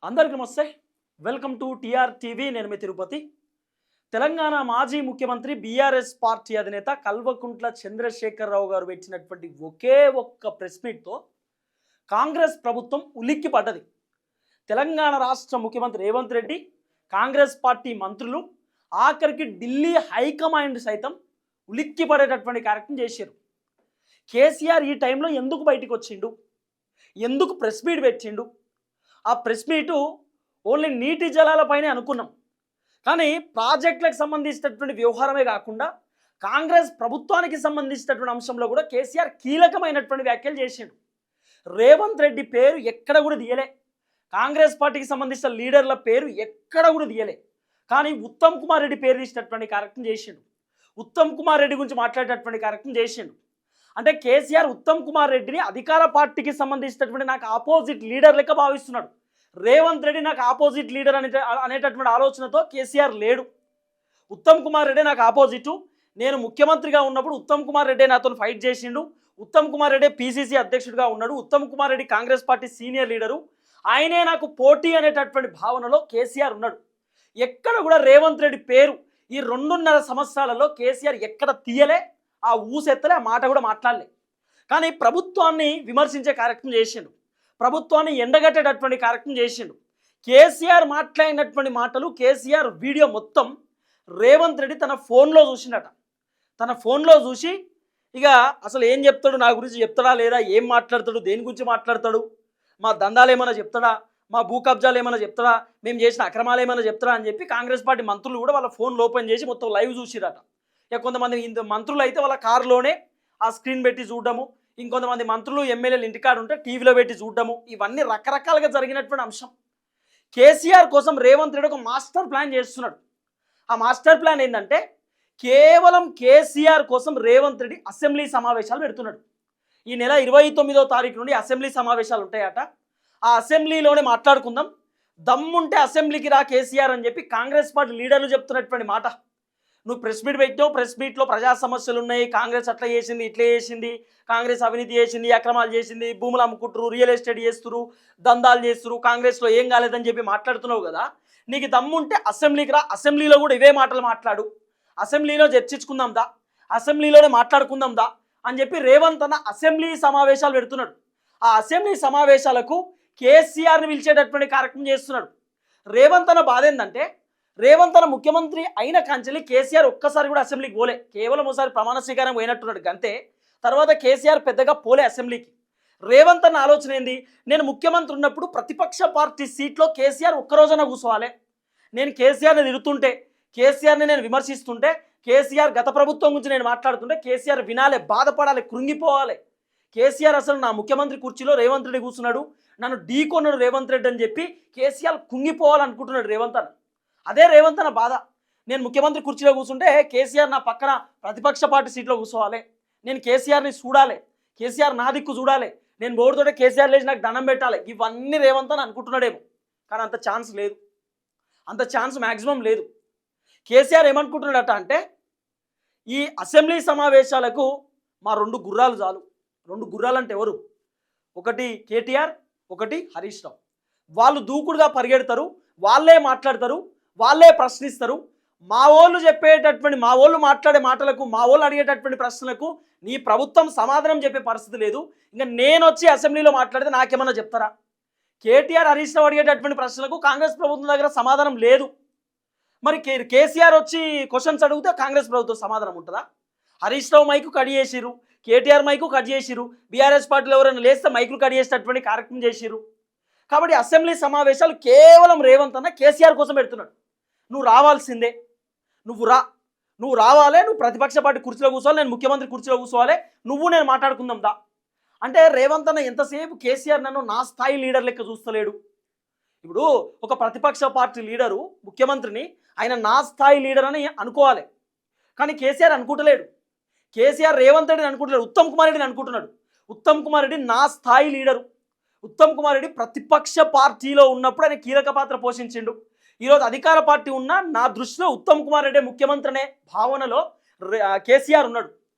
అందరికీ నమస్తే. Welcome to T R TV. నేను మీ తిరుపతి. తెలంగాణ మాజీ ముఖ్యమంత్రి బీఆర్ఎస్ పార్టీ అధినేత కల్వకుంట్ల చంద్రశేఖరరావు గారు పెట్టినటువంటి ఒకే ఒక్క ప్రెస్ మీట్తో కాంగ్రెస్ ప్రభుత్వం ఉలిక్కి పడ్డది. తెలంగాణ రాష్ట్ర ముఖ్యమంత్రి రేవంత్ రెడ్డి, కాంగ్రెస్ పార్టీ మంత్రులు, ఆఖరికి ఢిల్లీ హైకమాండ్ సైతం ఉలిక్కి పడేటటువంటి కార్యక్రమం చేశారు. కేసీఆర్ ఈ టైంలో ఎందుకు బయటికి వచ్చిండు, ఎందుకు ప్రెస్ మీట్ పెట్టిండు? ఆ ప్రెస్ మీటు ఓన్లీ నీటి జలాలపైనే అనుకున్నాం, కానీ ప్రాజెక్టులకు సంబంధించినటువంటి వ్యవహారమే కాకుండా కాంగ్రెస్ ప్రభుత్వానికి సంబంధించినటువంటి అంశంలో కూడా కేసీఆర్ కీలకమైనటువంటి వ్యాఖ్యలు చేసిండు. రేవంత్ రెడ్డి పేరు ఎక్కడ కూడా తీయలే, కాంగ్రెస్ పార్టీకి సంబంధించిన లీడర్ల పేరు ఎక్కడ కూడా తీయలే, కానీ ఉత్తమ్ కుమార్ రెడ్డి పేరు తీసినటువంటి కార్యక్రమం చేసిండు. ఉత్తమ్ కుమార్ రెడ్డి గురించి మాట్లాడేటటువంటి కార్యక్రమం చేసిండు. అంటే కేసీఆర్ ఉత్తమ్ కుమార్ రెడ్డిని అధికార పార్టీకి సంబంధించినటువంటి నాకు ఆపోజిట్ లీడర్ లెక్క భావిస్తున్నాడు. రేవంత్ రెడ్డి నాకు ఆపోజిట్ లీడర్ అనేటటువంటి ఆలోచనతో కేసీఆర్ లేడు. ఉత్తమ్ కుమార్ రెడ్డి నాకు ఆపోజిటు. నేను ముఖ్యమంత్రిగా ఉన్నప్పుడు ఉత్తమ్ కుమార్ రెడ్డి నాతో ఫైట్ చేసిండు. ఉత్తమ్ కుమార్ రెడ్డి పీసీసీ అధ్యక్షుడిగా ఉన్నాడు. Uttam Kumar Reddy Congress party senior leader. ఆయనే నాకు పోటీ అనేటటువంటి భావనలో కేసీఆర్ ఉన్నాడు. ఎక్కడ కూడా రేవంత్ రెడ్డి పేరు ఈ 2.5 సంవత్సరాలలో కేసీఆర్ ఎక్కడ తీయలే, ఆ ఊసెత్తలే, ఆ మాట కూడా మాట్లాడలే. కానీ ప్రభుత్వాన్ని విమర్శించే కార్యక్రమం చేసిండు, ప్రభుత్వాన్ని ఎండగట్టేటటువంటి కార్యక్రమం చేసిండు. కేసీఆర్ మాట్లాడినటువంటి మాటలు, కేసీఆర్ వీడియో మొత్తం రేవంత్ రెడ్డి తన ఫోన్లో చూసిండట. తన ఫోన్లో చూసి ఇక అసలు ఏం చెప్తాడు, నా గురించి చెప్తాడా లేదా, ఏం మాట్లాడతాడు, దేని గురించి మాట్లాడతాడు, మా దందాలు ఏమైనా చెప్తాడా, మా భూ కబ్జాలు ఏమైనా చెప్తాడా, మేము చేసిన అక్రమాలు ఏమైనా చెప్తాడా అని చెప్పి కాంగ్రెస్ పార్టీ మంత్రులు కూడా వాళ్ళ ఫోన్లు ఓపెన్ చేసి మొత్తం లైవ్ చూసిరట. ఇక కొంతమంది మంత్రులు అయితే వాళ్ళ కారులోనే ఆ స్క్రీన్ పెట్టి చూడడము, ఇంకొంతమంది మంత్రులు ఎమ్మెల్యేలు ఇంటికాడ ఉంటే టీవీలో పెట్టి చూడడము, ఇవన్నీ రకరకాలుగా జరిగినటువంటి అంశం. కేసీఆర్ కోసం రేవంత్ రెడ్డి ఒక మాస్టర్ ప్లాన్ చేస్తున్నాడు. ఆ మాస్టర్ ప్లాన్ ఏంటంటే కేవలం కేసీఆర్ కోసం రేవంత్ రెడ్డి అసెంబ్లీ సమావేశాలు పెడుతున్నాడు. ఈ నెల 29వ తారీఖు నుండి అసెంబ్లీ సమావేశాలు ఉంటాయట. ఆ అసెంబ్లీలోనే మాట్లాడుకుందాం, దమ్ముంటే అసెంబ్లీకి రా కేసీఆర్ అని చెప్పి కాంగ్రెస్ పార్టీ లీడర్లు చెప్తున్నటువంటి మాట. నువ్వు ప్రెస్ మీట్ పెట్టావు, ప్రెస్ మీట్లో ప్రజా సమస్యలు ఉన్నాయి, కాంగ్రెస్ అట్లా చేసింది, ఇట్లా చేసింది, కాంగ్రెస్ అవినీతి చేసింది, అక్రమాలు చేసింది, భూములు అమ్ముకుంటారు, రియల్ ఎస్టేట్ చేస్తురు, దందాలు చేస్తురు, కాంగ్రెస్లో ఏం కాలేదని చెప్పి మాట్లాడుతున్నావు కదా. నీకు దమ్ముంటే అసెంబ్లీకి రా, అసెంబ్లీలో కూడా ఇవే మాటలు మాట్లాడు, అసెంబ్లీలో చర్చించుకుందాం దా, అసెంబ్లీలోనే మాట్లాడుకుందాం దా అని చెప్పి రేవంత్ అన్న అసెంబ్లీ సమావేశాలు పెడుతున్నాడు. ఆ అసెంబ్లీ సమావేశాలకు కేసీఆర్ని పిలిచేటటువంటి కార్యక్రమం చేస్తున్నాడు. రేవంత్ అన్న బాధ ఏంటంటే రేవంత్ అన్న ముఖ్యమంత్రి అయిన కంచెలి కేసీఆర్ ఒక్కసారి కూడా అసెంబ్లీకి పోలే, కేవలం ఒకసారి ప్రమాణ స్వీకారం పోయినట్టున్నాడు అంతే. తర్వాత కేసీఆర్ పెద్దగా పోలే అసెంబ్లీకి. రేవంత్ అన్న ఆలోచన ఏంది, నేను ముఖ్యమంత్రి ఉన్నప్పుడు ప్రతిపక్ష పార్టీ సీట్లో కేసీఆర్ ఒక్కరోజన కూర్చోవాలి, నేను కేసీఆర్ని తిడుతుంటే, కేసీఆర్ని నేను విమర్శిస్తుంటే, కేసీఆర్ గత ప్రభుత్వం గురించి నేను మాట్లాడుతుంటే కేసీఆర్ వినాలి, బాధపడాలి, కృంగిపోవాలి. కేసీఆర్ అసలు నా ముఖ్యమంత్రి కుర్చీలో రేవంత్ రెడ్డి కూర్చున్నాడు, నన్ను ఢీకొన్నాడు రేవంత్ రెడ్డి అని చెప్పి కేసీఆర్ కుంగిపోవాలనుకుంటున్నాడు రేవంత్ అన్న. అదే రేవంత్ అన్న బాధ. నేను ముఖ్యమంత్రి కుర్చీలో కూర్చుంటే కేసీఆర్ నా పక్కన ప్రతిపక్ష పార్టీ సీట్లో కూర్చోవాలి, నేను కేసీఆర్ని చూడాలి, కేసీఆర్ నా దిక్కు చూడాలి, నేను బోర్డుతోటే కేసీఆర్ లేచి నాకు దండం పెట్టాలి, ఇవన్నీ రేవంత్ అని అనుకుంటున్నాడేమో. కానీ అంత ఛాన్స్ లేదు, అంత ఛాన్స్ మ్యాక్సిమం లేదు. కేసీఆర్ ఏమనుకుంటున్నాడట అంటే ఈ అసెంబ్లీ సమావేశాలకు మా 2 గుర్రాలు చాలు. 2 గుర్రాలు అంటే ఎవరు? ఒకటి కేటీఆర్, ఒకటి హరీష్ రావు. వాళ్ళు దూకుడుగా పరిగెడతారు, వాళ్ళే మాట్లాడతారు, వాళ్ళే ప్రశ్నిస్తారు. మా వాళ్ళు చెప్పేటటువంటి, మా వాళ్ళు మాట్లాడే మాటలకు, మా వాళ్ళు అడిగేటటువంటి ప్రశ్నలకు నీ ప్రభుత్వం సమాధానం చెప్పే పరిస్థితి లేదు. ఇంకా నేను వచ్చి అసెంబ్లీలో మాట్లాడితే నాకేమన్నా చెప్తారా? కేటీఆర్, హరీష్ రావు అడిగేటటువంటి ప్రశ్నలకు కాంగ్రెస్ ప్రభుత్వం దగ్గర సమాధానం లేదు. మరి కేసీఆర్ వచ్చి క్వశ్చన్స్ అడిగితే కాంగ్రెస్ ప్రభుత్వం సమాధానం ఉంటుందా? హరీష్ రావు మైకు కట్ చేసిరు, కేటీఆర్ మైకు కట్ చేసిరు, బీఆర్ఎస్ పార్టీలో ఎవరైనా లేస్తే మైకులు కట్ చేసేటటువంటి కార్యక్రమం చేసిరు. కాబట్టి అసెంబ్లీ సమావేశాలు కేవలం రేవంత్ అన్న కేసీఆర్ కోసం పెడుతున్నాడు. నువ్వు రావాల్సిందే, నువ్వు రావాలి, నువ్వు ప్రతిపక్ష పార్టీ కుర్చీలో కూర్చోవాలి, నేను ముఖ్యమంత్రి కుర్చీలో కూర్చోవాలి, నువ్వు నేను మాట్లాడుకుందాం దా అంటే రేవంత్ అన్న ఎంతసేపు కేసీఆర్ నన్ను నా స్థాయి లీడర్ లెక్క చూస్తలేడు. ఇప్పుడు ఒక ప్రతిపక్ష పార్టీ లీడరు ముఖ్యమంత్రిని ఆయన నా స్థాయి లీడర్ అని అనుకోవాలి, కానీ కేసీఆర్ అనుకుంటలేడు. కేసీఆర్ రేవంత్ రెడ్డిని అనుకుంటలేడు, ఉత్తమ్ కుమార్ రెడ్డిని అనుకుంటున్నాడు. ఉత్తమ్ కుమార్ రెడ్డి నా స్థాయి లీడరు. ఉత్తమ్ కుమార్ రెడ్డి ప్రతిపక్ష పార్టీలో ఉన్నప్పుడు ఆయన కీలక పాత్ర పోషించిండు. ఈరోజు అధికార పార్టీ ఉన్నా నా దృష్టిలో ఉత్తమ్ కుమార్ రెడ్డి ముఖ్యమంత్రి అనే భావనలో కేసీఆర్ ఉన్నాడు.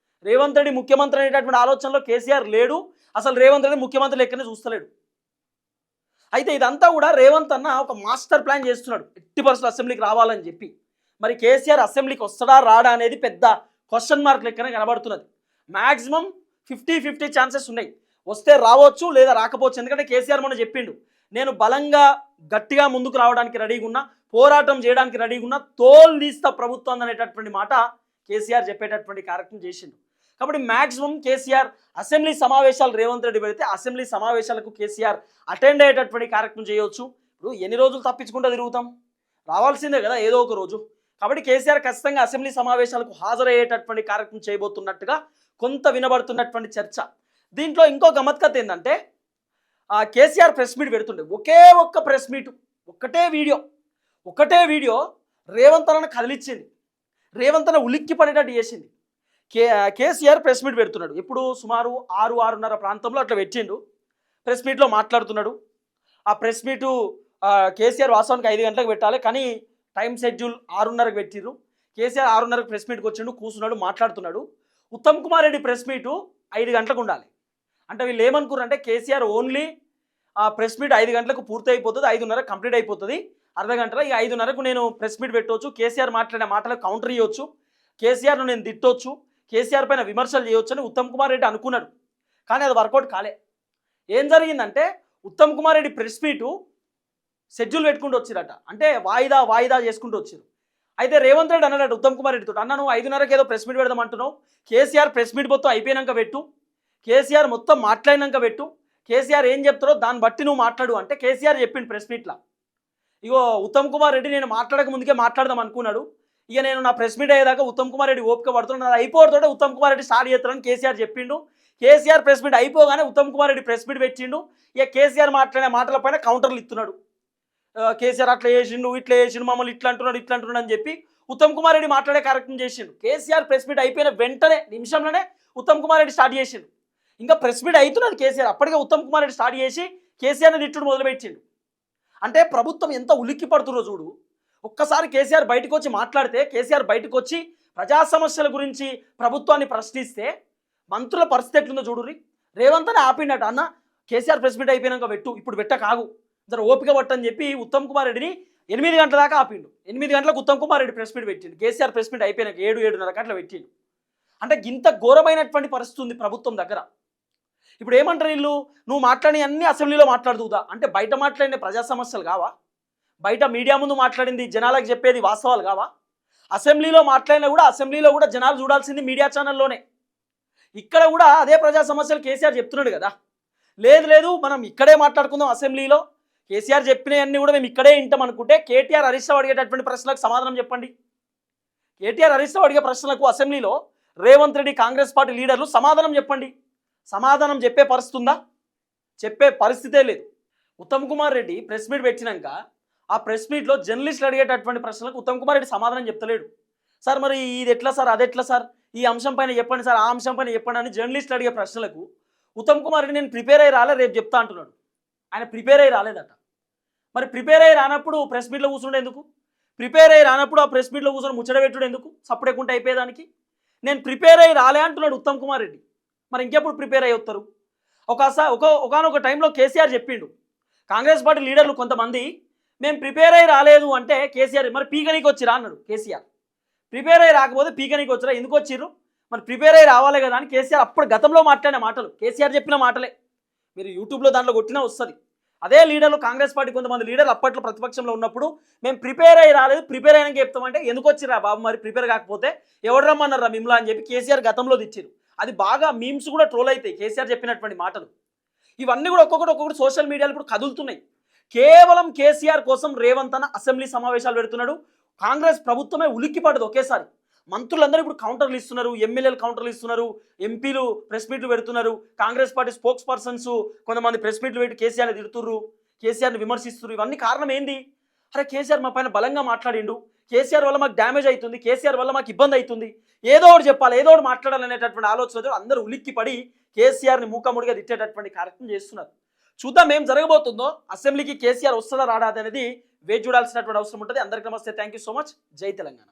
రేవంత్ రెడ్డి ముఖ్యమంత్రి అనేటటువంటి ఆలోచనలో కేసీఆర్ లేడు. అసలు రేవంత్ రెడ్డి ముఖ్యమంత్రి లెక్కనే చూస్తలేడు. అయితే ఇదంతా కూడా రేవంత్ అన్న ఒక మాస్టర్ ప్లాన్ చేస్తున్నాడు, ఎట్టి పరిస్థితుల్లో అసెంబ్లీకి రావాలని చెప్పి. మరి కేసీఆర్ అసెంబ్లీకి వస్తాడా రాడా అనేది పెద్ద క్వశ్చన్ మార్క్ లెక్కనే కనబడుతున్నది. మ్యాక్సిమం 50-50 ఛాన్సెస్ ఉన్నాయి, వస్తే రావచ్చు లేదా రాకపోవచ్చు. ఎందుకంటే కేసీఆర్ మొన్న చెప్పిండు, నేను బలంగా గట్టిగా ముందుకు రావడానికి రెడీగా ఉన్నా, పోరాటం చేయడానికి రెడీగా ఉన్నా, తోలు తీస్తా ప్రభుత్వం అనేటటువంటి మాట కేసీఆర్ చెప్పేటటువంటి కార్యక్రమం చేసిండు. కాబట్టి మ్యాక్సిమం కేసీఆర్ అసెంబ్లీ సమావేశాలు రేవంత్ రెడ్డి పెడితే అసెంబ్లీ సమావేశాలకు కేసీఆర్ అటెండ్ అయ్యేటటువంటి కార్యక్రమం చేయవచ్చు. ఇప్పుడు ఎన్ని రోజులు తప్పించుకుంటూ తిరుగుతాం, రావాల్సిందే కదా ఏదో ఒక రోజు. కాబట్టి కేసీఆర్ ఖచ్చితంగా అసెంబ్లీ సమావేశాలకు హాజరయ్యేటటువంటి కార్యక్రమం చేయబోతున్నట్టుగా కొంత వినబడుతున్నటువంటి చర్చ. దీంట్లో ఇంకో గమ్మత్కత ఏంటంటే కేసీఆర్ ప్రెస్ మీట్ పెడుతుండే, ఒకే ఒక్క ప్రెస్ మీట్, ఒకటే వీడియో రేవంత్ అన్నను కదిలిచ్చింది, రేవంత్ అన్న ఉలిక్కి పడేటట్టు చేసింది. కేసీఆర్ ప్రెస్ మీట్ పెడుతున్నాడు, ఇప్పుడు సుమారు 6-6:30 ప్రాంతంలో అట్లా పెట్టిండు. ప్రెస్ మీట్లో మాట్లాడుతున్నాడు. ఆ ప్రెస్ మీటు కేసీఆర్ వాస్తవానికి 5 గంటలకు పెట్టాలి, కానీ టైం షెడ్యూల్ 6:30కి పెట్టిర్రు. కేసీఆర్ 6:30కి ప్రెస్ మీట్కి వచ్చిండు, కూర్చున్నాడు, మాట్లాడుతున్నాడు. ఉత్తమ్ కుమార్ రెడ్డి ప్రెస్ మీటు 5 గంటలకు ఉండాలి. అంటే వీళ్ళు ఏమనుకున్నారంటే కేసీఆర్ ఓన్లీ ఆ ప్రెస్ మీట్ 5 గంటలకు పూర్తి అయిపోతుంది, 5:30 కంప్లీట్ అయిపోతుంది, అర్ధ గంటలో ఈ 5:30కు నేను ప్రెస్ మీట్ పెట్టవచ్చు, కేసీఆర్ మాట్లాడిన మాటలకు కౌంటర్ ఇవ్వచ్చు, కేసీఆర్ను నేను తిట్టవచ్చు, కేసీఆర్ పైన విమర్శలు చేయవచ్చు అని ఉత్తమ్ కుమార్ రెడ్డి అనుకున్నాడు. కానీ అది వర్కౌట్ కాలే. ఏం జరిగిందంటే Uttam Kumar Reddy press meet schedule పెట్టుకుంటూ వచ్చిరట, అంటే వాయిదా చేసుకుంటూ వచ్చారు. అయితే రేవంత్ రెడ్డి అన్నాడు ఉత్తమ్ కుమార్ రెడ్డితో, అన్న నువ్వు 5:30కి ఏదో ప్రెస్ మీట్ పెడదామంటున్నావు, కేసీఆర్ ప్రెస్ మీట్ మొత్తం అయిపోయినాక పెట్టు, కేసీఆర్ మొత్తం మాట్లాడినాక పెట్టు, కేసీఆర్ ఏం చెప్తారో దాన్ని బట్టి నువ్వు మాట్లాడు అంటే కేసీఆర్ చెప్పిండు ప్రెస్ మీట్లో. ఇగో ఉత్తమ్ కుమార్ రెడ్డి నేను మాట్లాడక ముందుకే మాట్లాడదాం అనుకున్నాడు, ఇక నేను నా ప్రెస్ మీట్ అయ్యేదాకా ఉత్తమ్ కుమార్ రెడ్డి ఓపిక పడుతున్నాడు, అది అయిపోవడంతో ఉత్తమ్ కుమార్ రెడ్డి స్టార్ట్ చేస్తారని కేసీఆర్ చెప్పిండు. కేసీఆర్ ప్రెస్ మీట్ అయిపోగానే ఉత్తమ్ కుమార్ రెడ్డి ప్రెస్ మీట్ పెట్టిండు. ఇక కేసీఆర్ మాట్లాడే మాటలపైన కౌంటర్లు ఇస్తున్నాడు, కేసీఆర్ అట్లా చేసిండు, ఇట్లా చేసిండు, మమ్మల్ని ఇట్లా అంటున్నాడు అని చెప్పి ఉత్తమ్ కుమార్ రెడ్డి మాట్లాడే కార్యక్రమం చేసిండు. కేసీఆర్ ప్రెస్ మీట్ అయిపోయిన వెంటనే నిమిషంలోనే ఉత్తమ్ కుమార్ రెడ్డి స్టార్ట్ చేసిండు. ఇంకా ప్రెస్ మీట్ అవుతున్నది కేసీఆర్, అప్పటికే ఉత్తమ్ కుమార్ రెడ్డి స్టార్ట్ చేసి కేసీఆర్ని తిట్టుడు మొదలుపెట్టిండు. అంటే ప్రభుత్వం ఎంత ఉలిక్కి పడుతుందో చూడు. ఒక్కసారి కేసీఆర్ బయటకు వచ్చి మాట్లాడితే, కేసీఆర్ బయటకు వచ్చి ప్రజా సమస్యల గురించి ప్రభుత్వాన్ని ప్రశ్నిస్తే మంత్రుల పరిస్థితి ఎట్లుందో చూడుర్రి. రేవంత్ అని ఆపిండట, అన్న కేసీఆర్ ప్రెస్ మీట్ అయిపోయినాక పెట్టు, ఇప్పుడు పెట్టకాగు, జర ఓపిక పట్టని చెప్పి ఉత్తమ్ కుమార్ రెడ్డిని 8 గంటల దాకా ఆపిండు. 8 గంటలకు ఉత్తమ్ కుమార్ రెడ్డి ప్రెస్ మీట్ పెట్టిండు, కేసీఆర్ ప్రెస్ మీట్ అయిపోయినాక 7-7:30 అట్లా పెట్టిండు. అంటే ఇంత ఘోరమైనటువంటి పరిస్థితి ఉంది ప్రభుత్వం దగ్గర. ఇప్పుడు ఏమంటారు వీళ్ళు, నువ్వు మాట్లాడి అన్ని అసెంబ్లీలో మాట్లాడుతుందా అంటే బయట మాట్లాడిన ప్రజా సమస్యలు కావా, బయట మీడియా ముందు మాట్లాడింది జనాలకు చెప్పేది వాస్తవాలు కావా, అసెంబ్లీలో మాట్లాడినా కూడా అసెంబ్లీలో కూడా జనాలు చూడాల్సింది మీడియా ఛానల్లోనే. ఇక్కడ కూడా అదే ప్రజా సమస్యలు కేసీఆర్ చెప్తున్నాడు కదా. లేదు మనం ఇక్కడే మాట్లాడుకుందాం అసెంబ్లీలో, కేసీఆర్ చెప్పినవన్నీ కూడా మేము ఇక్కడే వింటాం అనుకుంటే కేటీఆర్ హరీష్ రావు అడిగేటటువంటి ప్రశ్నలకు సమాధానం చెప్పండి. కేటీఆర్ హరీష్ రావు అడిగే ప్రశ్నలకు అసెంబ్లీలో రేవంత్ రెడ్డి కాంగ్రెస్ పార్టీ లీడర్లు సమాధానం చెప్పండి. సమాధానం చెప్పే పరిస్థితి ఉందా? చెప్పే పరిస్థితే లేదు. ఉత్తమ్ కుమార్ రెడ్డి ప్రెస్ మీట్ పెట్టినాక ఆ ప్రెస్ మీట్లో జర్నలిస్టులు అడిగేటటువంటి ప్రశ్నలకు ఉత్తమ్ కుమార్ రెడ్డి సమాధానం చెప్తలేడు. సార్ మరి ఇది ఎట్లా సార్, అది ఎట్లా సార్, ఈ అంశం పైన చెప్పండి సార్, ఆ అంశం పైన చెప్పండి అని జర్నలిస్టులు అడిగే ప్రశ్నలకు ఉత్తమ్ కుమార్ రెడ్డి నేను ప్రిపేర్ అయ్యి రాలే, రేపు చెప్తా అంటున్నాడు. ఆయన ప్రిపేర్ అయ్యి రాలేదట. మరి ప్రిపేర్ అయ్యి రానప్పుడు ప్రెస్ మీట్లో కూర్చుండే ఎందుకు? ప్రిపేర్ అయ్యి రానప్పుడు ఆ ప్రెస్ మీట్లో కూర్చొని ముచ్చట పెట్టుడు ఎందుకు? సప్పుడేకుంటే అయిపోయేదానికి. నేను ప్రిపేర్ అయ్యి రాలే అంటున్నాడు ఉత్తమ్ కుమార్ రెడ్డి. మరి ఇంకెప్పుడు ప్రిపేర్ అయ్యి వస్తారు? ఒకనొక టైంలో కేసీఆర్ చెప్పిండు, కాంగ్రెస్ పార్టీ లీడర్లు కొంతమంది మేము ప్రిపేర్ అయ్యి రాలేదు అంటే కేసీఆర్ మరి పీకనీకి వచ్చిరా అన్నాడు. కేసీఆర్ ప్రిపేర్ అయ్యి రాకపోతే పీకనీకి వచ్చిరా, ఎందుకు వచ్చిర్రు, మరి ప్రిపేర్ అయ్యి రావాలి కదా అని కేసీఆర్ అప్పుడు గతంలో మాట్లాడిన మాటలు, కేసీఆర్ చెప్పిన మాటలే. మీరు యూట్యూబ్లో దాంట్లో కొట్టినా వస్తుంది. అదే లీడర్లు కాంగ్రెస్ పార్టీ కొంతమంది లీడర్లు అప్పట్లో ప్రతిపక్షంలో ఉన్నప్పుడు మేము ప్రిపేర్ అయ్యి రాలేదు, ప్రిపేర్ అయినాక చెప్తామంటే ఎందుకు వచ్చిరా బాబు, మరి ప్రిపేర్ కాకపోతే ఎవడు రమ్మన్నారా మిమ్మల్ని అని చెప్పి కేసీఆర్ గతంలో తెచ్చిరు. అది బాగా మీమ్స్ కూడా ట్రోల్ అవుతాయి కేసీఆర్ చెప్పినటువంటి మాటలు. ఇవన్నీ కూడా ఒక్కొక్కటి సోషల్ మీడియాలో ఇప్పుడు కదులుతున్నాయి. కేవలం కేసీఆర్ కోసం రేవంత్ అన్న అసెంబ్లీ సమావేశాలు పెడుతున్నాడు. కాంగ్రెస్ ప్రభుత్వమే ఉలిక్కి పడదు ఒకేసారి. మంత్రులందరూ ఇప్పుడు కౌంటర్లు ఇస్తున్నారు, ఎమ్మెల్యేలు కౌంటర్లు ఇస్తున్నారు, ఎంపీలు ప్రెస్ మీట్లు పెడుతున్నారు, కాంగ్రెస్ పార్టీ స్పోక్స్ పర్సన్స్ కొంతమంది ప్రెస్ మీట్లు పెట్టి కేసీఆర్ని తిడుతుర్రు, కేసీఆర్ని విమర్శిస్తున్నారు. ఇవన్నీ కారణం ఏంది? అరే కేసీఆర్ మా పైన బలంగా మాట్లాడిండు, కేసీఆర్ వల్ల మాకు డ్యామేజ్ అవుతుంది, కేసీఆర్ వల్ల మాకు ఇబ్బంది అవుతుంది, ఏదో ఒకటి చెప్పాలి, ఏదో ఒకటి మాట్లాడాలనేటటువంటి ఆలోచనతో అందరూ ఉలిక్కి పడి కేసీఆర్ని మూకముడిగా తిట్టేటటువంటి కార్యక్రమం చేస్తున్నారు. చూద్దాం ఏం జరగబోతుందో. అసెంబ్లీకి కేసీఆర్ వస్తుందా రాడా అనేది వేచి చూడాల్సినటువంటి అవసరం ఉంటుంది. అందరికీ నమస్తే, థ్యాంక్ యూ సో మచ్. జై తెలంగాణ.